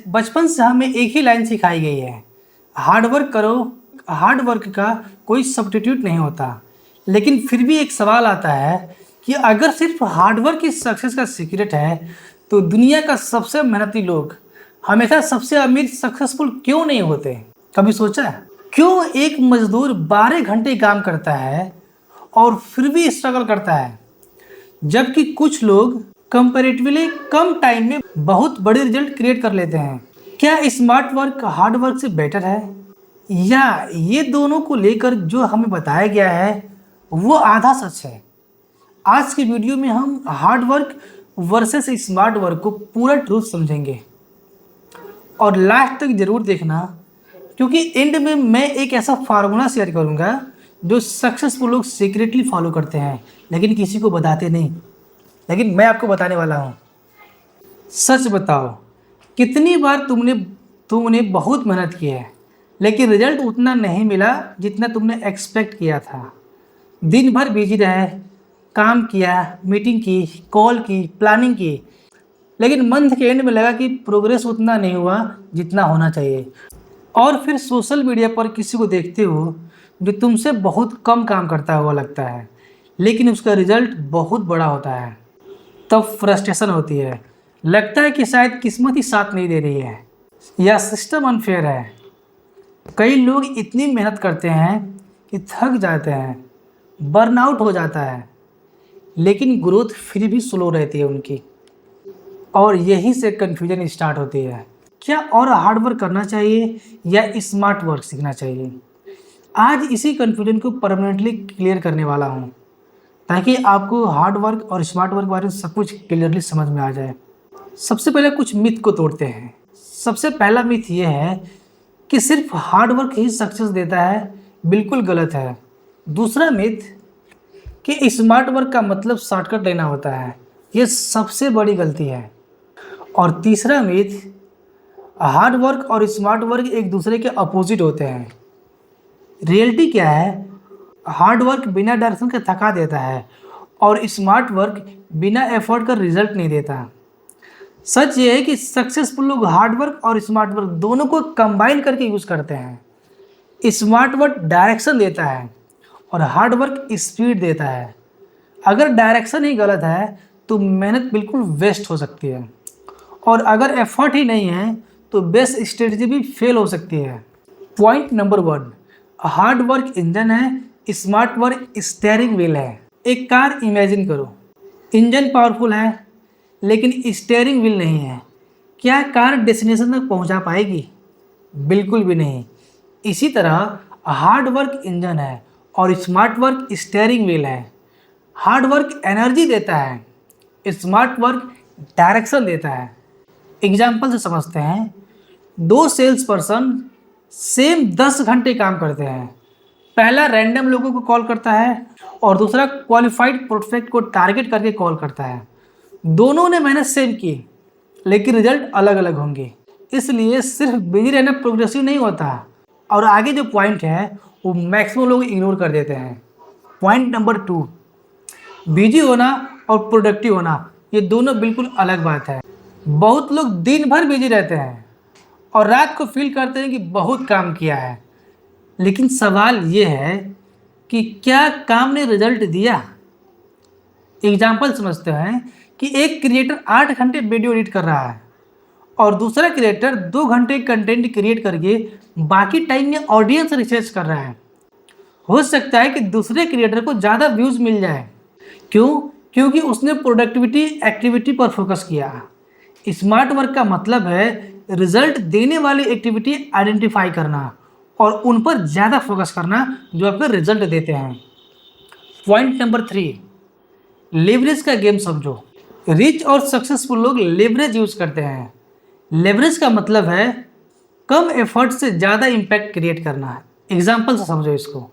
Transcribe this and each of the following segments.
बचपन से हमें एक ही लाइन सिखाई गई है, हार्ड वर्क करो। हार्ड वर्क का कोई सब्स्टिट्यूट नहीं होता। लेकिन फिर भी एक सवाल आता है कि अगर सिर्फ हार्ड वर्क ही सक्सेस का सीक्रेट है तो दुनिया का सबसे मेहनती लोग हमेशा सबसे अमीर सक्सेसफुल क्यों नहीं होते? कभी सोचा है? क्यों एक मजदूर 12 घंटे काम करता है और फिर भी स्ट्रगल करता है, जबकि कुछ लोग कंपैरेटिवली कम टाइम में बहुत बड़े रिजल्ट क्रिएट कर लेते हैं? क्या स्मार्ट वर्क हार्ड वर्क से बेटर है, या ये दोनों को लेकर जो हमें बताया गया है वो आधा सच है? आज की वीडियो में हम hard work versus smart work को पूरा ट्रूथ समझेंगे और लास्ट तक जरूर देखना, क्योंकि एंड में मैं एक ऐसा फार्मूला शेयर करूंगा जो सक्सेसफुल लोग सीक्रेटली फॉलो करते हैं लेकिन किसी को बताते नहीं, लेकिन मैं आपको बताने वाला हूँ। सच बताओ, कितनी बार तुमने बहुत मेहनत की है लेकिन रिजल्ट उतना नहीं मिला जितना तुमने एक्सपेक्ट किया था? दिन भर बिजी रहे, काम किया, मीटिंग की, कॉल की, प्लानिंग की, लेकिन मंथ के एंड में लगा कि प्रोग्रेस उतना नहीं हुआ जितना होना चाहिए। और फिर सोशल मीडिया पर किसी को देखते हो जो तुमसे बहुत कम काम करता हुआ लगता है लेकिन उसका रिजल्ट बहुत बड़ा होता है। तब फ्रस्ट्रेशन होती है, लगता है कि शायद किस्मत ही साथ नहीं दे रही है या सिस्टम अनफेयर है। कई लोग इतनी मेहनत करते हैं कि थक जाते हैं, बर्नआउट हो जाता है, लेकिन ग्रोथ फिर भी स्लो रहती है उनकी। और यहीं से कन्फ्यूजन स्टार्ट होती है, क्या और हार्ड वर्क करना चाहिए या स्मार्ट वर्क सीखना चाहिए? आज इसी कन्फ्यूजन को परमानेंटली क्लियर करने वाला हूँ ताकि आपको हार्ड वर्क और स्मार्ट वर्क के बारे में सब कुछ क्लियरली समझ में आ जाए। सबसे पहले कुछ मिथ को तोड़ते हैं। सबसे पहला मिथ ये है कि सिर्फ हार्ड वर्क ही सक्सेस देता है। बिल्कुल गलत है। दूसरा मिथ कि स्मार्ट वर्क का मतलब शॉर्टकट लेना होता है। ये सबसे बड़ी गलती है। और तीसरा मिथ, हार्ड वर्क और स्मार्ट वर्क एक दूसरे के अपोजिट होते हैं। रियलिटी क्या है? हार्ड वर्क बिना डायरेक्शन के थका देता है और स्मार्ट वर्क बिना एफर्ट का रिजल्ट नहीं देता। सच ये है कि सक्सेसफुल लोग हार्ड वर्क और स्मार्ट वर्क दोनों को कंबाइन करके यूज़ करते हैं। स्मार्ट वर्क डायरेक्शन देता है और हार्ड वर्क स्पीड देता है। अगर डायरेक्शन ही गलत है तो मेहनत बिल्कुल वेस्ट हो सकती है, और अगर एफर्ट ही नहीं है तो बेस्ट स्ट्रेटजी भी फेल हो सकती है। Point number 1, hard work engine है, स्मार्ट वर्क स्टीयरिंग व्हील है। एक कार इमेजिन करो, इंजन पावरफुल है लेकिन स्टीयरिंग व्हील नहीं है। क्या कार डेस्टिनेशन तक पहुंचा पाएगी? बिल्कुल भी नहीं। इसी तरह हार्ड वर्क इंजन है और स्मार्ट वर्क स्टीयरिंग व्हील है। हार्ड वर्क एनर्जी देता है, स्मार्ट वर्क डायरेक्शन देता है। एग्जाम्पल से समझते हैं। 2 सेल्स पर्सन सेम 10 घंटे काम करते हैं। पहला रैंडम लोगों को कॉल करता है और दूसरा क्वालिफाइड प्रोस्पेक्ट को टारगेट करके कॉल करता है। दोनों ने मेहनत सेम की लेकिन रिजल्ट अलग अलग होंगे। इसलिए सिर्फ बिजी रहना प्रोग्रेसिव नहीं होता। और आगे जो पॉइंट है वो मैक्सिमम लोग इग्नोर कर देते हैं। पॉइंट नंबर 2, बिजी होना और प्रोडक्टिव होना, ये दोनों बिल्कुल अलग बात है। बहुत लोग दिन भर बिजी रहते हैं और रात को फील करते हैं कि बहुत काम किया है, लेकिन सवाल ये है कि क्या काम ने रिजल्ट दिया? एग्जाम्पल समझते हैं कि एक क्रिएटर 8 घंटे वीडियो एडिट कर रहा है और दूसरा क्रिएटर 2 घंटे कंटेंट क्रिएट करके बाकी टाइम में ऑडियंस रिसर्च कर रहा है। हो सकता है कि दूसरे क्रिएटर को ज़्यादा व्यूज़ मिल जाए। क्यों? क्योंकि उसने प्रोडक्टिविटी एक्टिविटी पर फोकस किया। स्मार्ट वर्क का मतलब है रिजल्ट देने वाली एक्टिविटी आइडेंटिफाई करना और उन पर ज़्यादा फोकस करना जो आपको रिजल्ट देते हैं। पॉइंट नंबर 3, लेवरेज का गेम समझो। रिच और सक्सेसफुल लोग लेवरेज यूज़ करते हैं। लेवरेज का मतलब है कम एफर्ट से ज़्यादा इम्पैक्ट क्रिएट करना है। एग्जाम्पल से समझो इसको।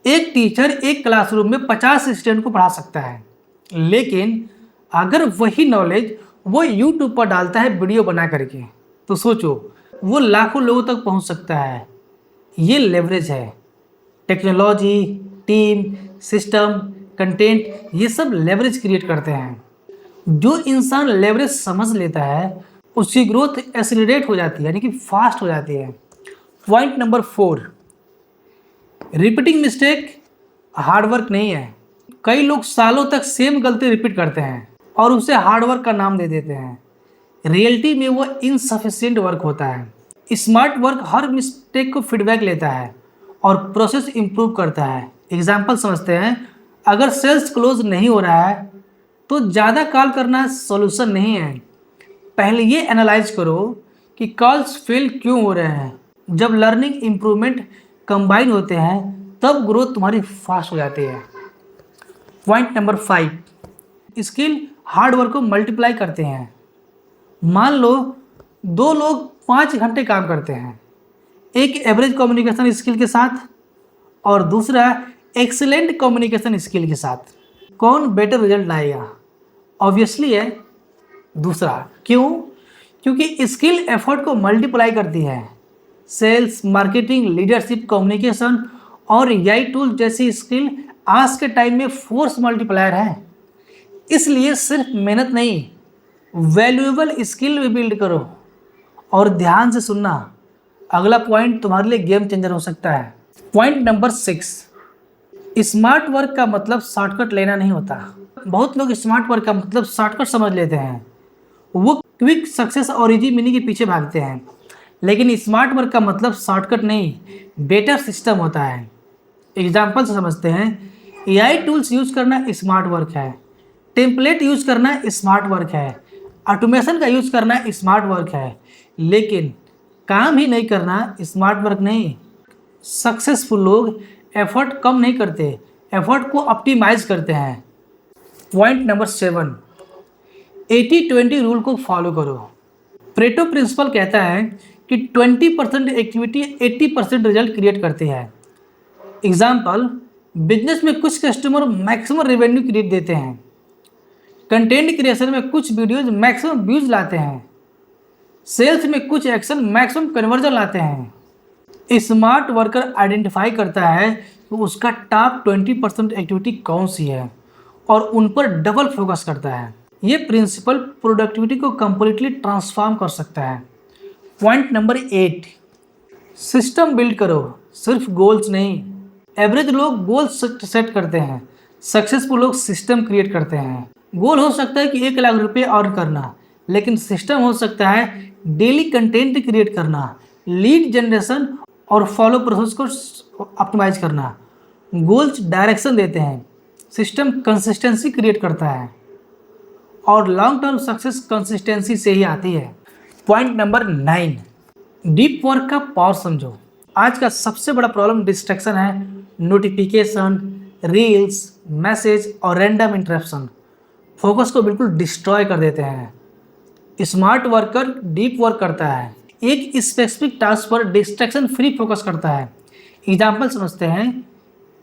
एक टीचर एक क्लासरूम में 50 स्टूडेंट को पढ़ा सकता है, लेकिन अगर वही नॉलेज वो यूट्यूब पर डालता है वीडियो बना करके, तो सोचो वो लाखों लोगों तक पहुंच सकता है। ये लेवरेज है। टेक्नोलॉजी, टीम, सिस्टम, कंटेंट, ये सब लेवरेज क्रिएट करते हैं। जो इंसान लेवरेज समझ लेता है उसकी ग्रोथ एक्सीलरेट हो जाती है, यानी कि फास्ट हो जाती है। Point number 4, repeating mistake hard work नहीं है। कई लोग सालों तक सेम गलती रिपीट करते हैं और उसे हार्डवर्क का नाम दे देते हैं। रियलिटी में वो इनसफिशिएंट वर्क होता है। स्मार्ट वर्क हर मिस्टेक को फीडबैक लेता है और प्रोसेस इंप्रूव करता है। एग्जाम्पल समझते हैं, अगर सेल्स क्लोज नहीं हो रहा है तो ज़्यादा कॉल करना सॉल्यूशन नहीं है। पहले ये एनालाइज करो कि कॉल्स फेल क्यों हो रहे हैं। जब लर्निंग इम्प्रूवमेंट कंबाइन होते हैं तब ग्रोथ तुम्हारी फास्ट हो जाती है। Point number 5, skill hard work को मल्टीप्लाई करते हैं। मान लो 2 लोग 5 घंटे काम करते हैं, एक एवरेज कम्युनिकेशन स्किल के साथ और दूसरा एक्सीलेंट कम्युनिकेशन स्किल के साथ। कौन बेटर रिजल्ट लाएगा? ऑब्वियसली है दूसरा। क्यों? क्योंकि स्किल एफर्ट को मल्टीप्लाई करती है। सेल्स, मार्केटिंग, लीडरशिप, कम्युनिकेशन और एआई टूल जैसी स्किल आज के टाइम में फोर्स मल्टीप्लायर है। इसलिए सिर्फ मेहनत नहीं, वैल्यूएबल स्किल भी बिल्ड करो। और ध्यान से सुनना, अगला पॉइंट तुम्हारे लिए गेम चेंजर हो सकता है। पॉइंट नंबर 6, स्मार्ट वर्क का मतलब शॉर्टकट लेना नहीं होता। बहुत लोग स्मार्ट वर्क का मतलब शॉर्टकट समझ लेते हैं, वो क्विक सक्सेस और इजी मनी के पीछे भागते हैं। लेकिन स्मार्ट वर्क का मतलब शॉर्टकट नहीं, बेटर सिस्टम होता है। एग्जाम्पल से समझते हैं, एआई टूल्स यूज़ करना स्मार्ट वर्क है, टेम्पलेट यूज़ करना स्मार्ट वर्क है, ऑटोमेशन का यूज़ करना स्मार्ट वर्क है। लेकिन काम ही नहीं करना स्मार्ट वर्क नहीं। सक्सेसफुल लोग एफर्ट कम नहीं करते, एफर्ट को ऑप्टिमाइज करते हैं। पॉइंट नंबर 7, 80-20 रूल को फॉलो करो। प्रेटो प्रिंसिपल कहता है कि 20% एक्टिविटी 80% रिजल्ट क्रिएट करती है। एग्जाम्पल, बिजनेस में कुछ कस्टमर मैक्सिमम रेवेन्यू क्रिएट देते हैं, कंटेंट क्रिएशन में कुछ वीडियोज मैक्सिमम व्यूज लाते हैं, सेल्स में कुछ एक्शन मैक्सिमम कन्वर्जन लाते हैं। स्मार्ट वर्कर आइडेंटिफाई करता है कि उसका टॉप 20% एक्टिविटी कौन सी है और उन पर डबल फोकस करता है। ये प्रिंसिपल प्रोडक्टिविटी को कंप्लीटली ट्रांसफॉर्म कर सकता है। पॉइंट नंबर 8, सिस्टम बिल्ड करो, सिर्फ गोल्स नहीं। एवरेज लोग गोल्स सेट करते हैं, सक्सेसफुल लोग सिस्टम क्रिएट करते हैं। गोल हो सकता है कि 1 लाख रुपये अर्न करना, लेकिन सिस्टम हो सकता है डेली कंटेंट क्रिएट करना, लीड जनरेशन और फॉलो प्रोसेस को ऑप्टिमाइज करना। गोल्स डायरेक्शन देते हैं, सिस्टम कंसिस्टेंसी क्रिएट करता है और लॉन्ग टर्म सक्सेस कंसिस्टेंसी से ही आती है। पॉइंट नंबर 9, डीप वर्क का पावर समझो। आज का सबसे बड़ा प्रॉब्लम डिस्ट्रैक्शन है। नोटिफिकेशन, रील्स, मैसेज और रैंडम इंटरप्शन फोकस को बिल्कुल डिस्ट्रॉय कर देते हैं। स्मार्ट वर्कर डीप वर्क करता है, एक स्पेसिफिक टास्क पर डिस्ट्रैक्शन फ्री फोकस करता है। एग्जाम्पल समझते हैं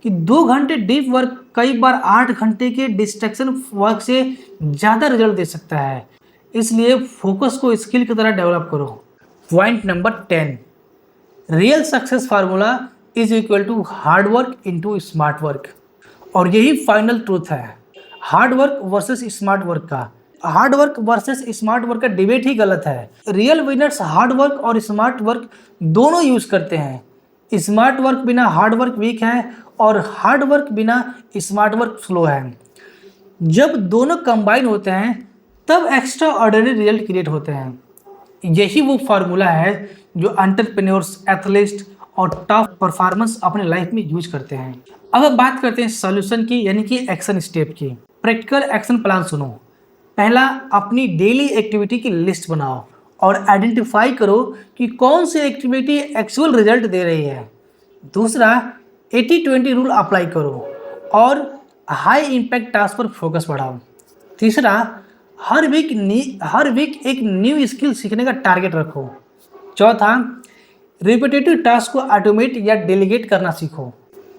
कि 2 घंटे डीप वर्क कई बार 8 घंटे के डिस्ट्रैक्शन वर्क से ज़्यादा रिजल्ट दे सकता है। इसलिए फोकस को स्किल की तरह डेवलप करो। Point number 10, real success formula is equal to hard work into smart work. और यही फाइनल ट्रूथ है hard work versus smart work का। Hard work versus smart work का डिबेट ही गलत है। रियल विनर्स हार्ड वर्क और स्मार्ट वर्क दोनों यूज करते हैं। स्मार्ट वर्क बिना हार्ड वर्क वीक है और हार्ड वर्क बिना स्मार्ट वर्क स्लो है। जब दोनों कंबाइन होते हैं तब एक्स्ट्रा ऑर्डिनरी रिजल्ट क्रिएट होते हैं। यही वो फार्मूला है जो एंटरप्रेन्योर्स, एथलीट्स और टॉप परफॉर्मेंस अपने लाइफ में यूज करते हैं। अब हम बात करते हैं सॉल्यूशन की, यानी कि एक्शन स्टेप की। प्रैक्टिकल एक्शन प्लान सुनो। पहला, अपनी डेली एक्टिविटी की लिस्ट बनाओ और आइडेंटिफाई करो कि कौन सी एक्टिविटी एक्चुअल रिजल्ट दे रही है। दूसरा, 80-20 रूल अप्लाई करो और हाई इम्पैक्ट टास्क पर फोकस बढ़ाओ। तीसरा, हर वीक एक न्यू स्किल सीखने का टारगेट रखो। चौथा, रिपीटेटिव टास्क को ऑटोमेट या डेलीगेट करना सीखो।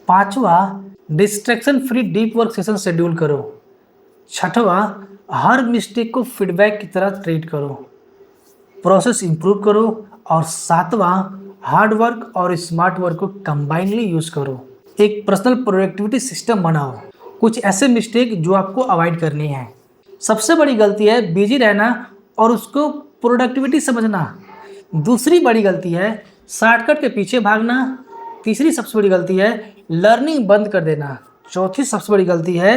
पांचवा, distraction free deep work session schedule करो। छठवा, हर मिस्टेक को फीडबैक की तरह ट्रीट करो, प्रोसेस इंप्रूव करो। और सातवां, हार्ड वर्क और स्मार्ट वर्क को कंबाइनली यूज करो। एक पर्सनल प्रोडक्टिविटी सिस्टम बनाओ। कुछ ऐसे मिस्टेक जो आपको अवॉइड करनी है। सबसे बड़ी गलती है बिजी रहना और उसको प्रोडक्टिविटी समझना। दूसरी बड़ी गलती है शॉर्टकट के पीछे भागना। तीसरी सबसे बड़ी गलती है लर्निंग बंद कर देना। चौथी सबसे बड़ी गलती है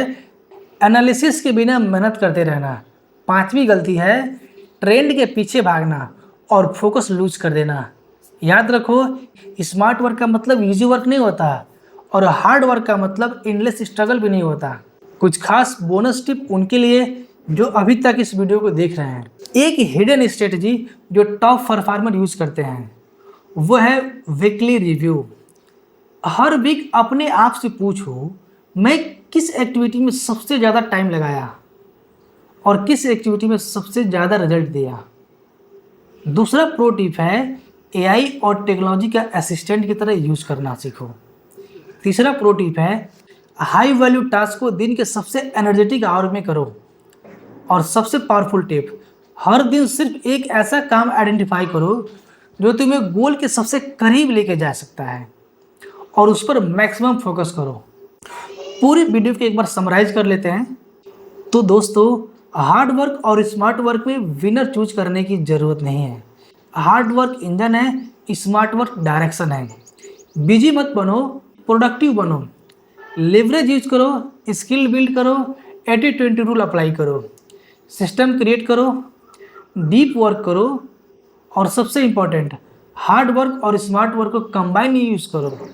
एनालिसिस के बिना मेहनत करते रहना। पांचवी गलती है ट्रेंड के पीछे भागना और फोकस लूज कर देना। याद रखो, स्मार्ट वर्क का मतलब इजी वर्क नहीं होता और हार्ड वर्क का मतलब एंडलेस स्ट्रगल भी नहीं होता। कुछ खास बोनस टिप उनके लिए जो अभी तक इस वीडियो को देख रहे हैं। एक हिडन स्ट्रेटजी जो टॉप परफॉर्मर यूज करते हैं वो है वीकली रिव्यू। हर वीक अपने आप से पूछो, मैं किस एक्टिविटी में सबसे ज़्यादा टाइम लगाया और किस एक्टिविटी में सबसे ज़्यादा रिजल्ट दिया। दूसरा प्रो टिप है एआई और टेक्नोलॉजी का असिस्टेंट की तरह यूज़ करना सीखो। तीसरा प्रो टिप है हाई वैल्यू टास्क को दिन के सबसे एनर्जेटिक आवर में करो। और सबसे पावरफुल टिप, हर दिन सिर्फ एक ऐसा काम आइडेंटिफाई करो जो तुम्हें गोल के सबसे करीब लेके जा सकता है और उस पर मैक्सिमम फोकस करो। पूरी वीडियो को एक बार समराइज कर लेते हैं। तो दोस्तों, हार्ड वर्क और स्मार्ट वर्क में विनर चूज करने की ज़रूरत नहीं है। हार्ड वर्क इंजन है, स्मार्ट वर्क डायरेक्शन है। बिजी मत बनो, प्रोडक्टिव बनो। लेवरेज यूज करो, स्किल बिल्ड करो, 80-20 रूल अप्लाई करो, सिस्टम क्रिएट करो, डीप वर्क करो और सबसे इम्पॉर्टेंट हार्ड वर्क और स्मार्ट वर्क को कंबाइन यूज करो।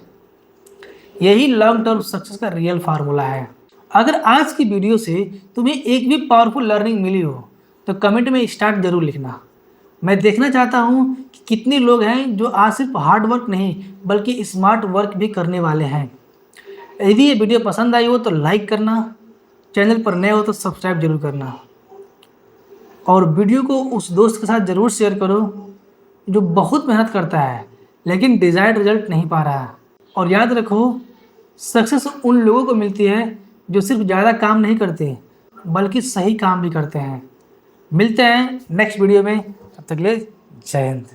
यही लॉन्ग टर्म सक्सेस का रियल फार्मूला है। अगर आज की वीडियो से तुम्हें एक भी पावरफुल लर्निंग मिली हो तो कमेंट में स्टार्ट जरूर लिखना। मैं देखना चाहता हूँ कि कितने लोग हैं जो आज सिर्फ हार्ड वर्क नहीं बल्कि स्मार्ट वर्क भी करने वाले हैं। यदि ये वीडियो पसंद आई हो तो लाइक करना, चैनल पर नए हो तो सब्सक्राइब जरूर करना और वीडियो को उस दोस्त के साथ ज़रूर शेयर करो जो बहुत मेहनत करता है लेकिन डिज़ायर्ड रिजल्ट नहीं पा रहा है। और याद रखो, सक्सेस उन लोगों को मिलती है जो सिर्फ ज़्यादा काम नहीं करते बल्कि सही काम भी करते हैं। मिलते हैं नेक्स्ट वीडियो में, तब तक के लिए जय हिंद।